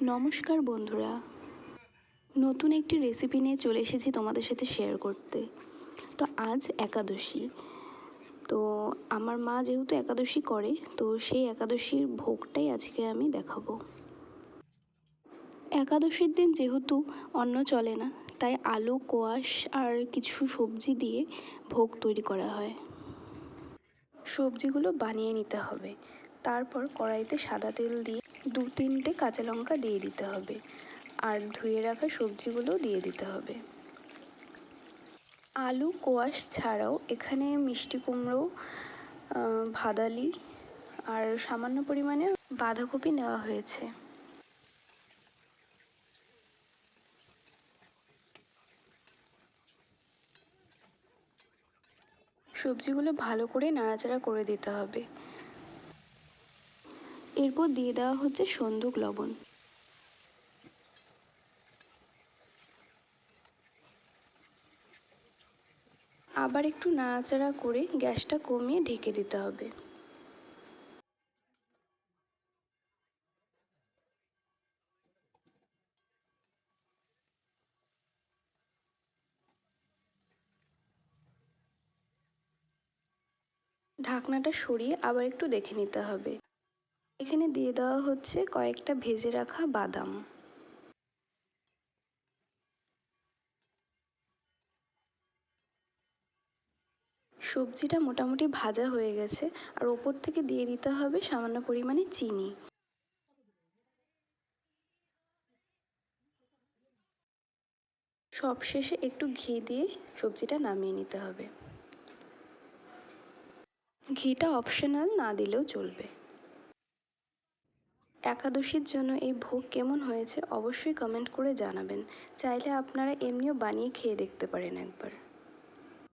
নমস্কার বন্ধুরা, নতুন একটি রেসিপি নিয়ে চলে এসেছি তোমাদের সাথে শেয়ার করতে। তো আজ একাদশী। তো আমার মা যেহেতু একাদশী করে, তো সেই একাদশীর ভোগটাই আজকে আমি দেখাবো। একাদশীর দিন যেহেতু অন্ন চলে না, তাই আলু, কোয়াশ আর কিছু সবজি দিয়ে ভোগ তৈরি করা হয়। সবজিগুলো বানিয়ে নিতে হবে। তারপর কড়াইতে সাদা তেল দিয়ে 2-3টে কাঁচা লঙ্কা দিয়ে দিতে হবে, আর ধুয়ে রাখা সবজিগুলোও দিয়ে দিতে হবে। আলু, কোয়াশ ছাড়াও এখানে মিষ্টি কুমড়ো, ভাদালি আর সামান্য পরিমাণে বাঁধাকপি নেওয়া হয়েছে। সবজিগুলো ভালো করে নাড়াচাড়া করে দিতে হবে। এরপর দিয়ে দেওয়া হচ্ছে সন্দুক লবণ। আবার একটু নাড়াচাড়া করে গ্যাসটা কমিয়ে ঢেকে দিতে হবে। ঢাকনাটা সরিয়ে আবার একটু দেখে নিতে হবে। এখানে দিয়ে দেওয়া হচ্ছে কয়েকটা ভেজে রাখা বাদাম। সবজিটা মোটামুটি ভাজা হয়ে গেছে, আর ওপর থেকে দিয়ে দিতে হবে সামান্য পরিমাণে চিনি। সবশেষে একটু ঘি দিয়ে সবজিটা নামিয়ে নিতে হবে। ঘিটা অপশনাল, না দিলেও চলবে। একাদশীর জন্য এই ভোগ কেমন হয়েছে অবশ্যই কমেন্ট করে জানাবেন। চাইলে আপনারা এমনিও বানিয়ে খেয়ে দেখতে পারেন একবার।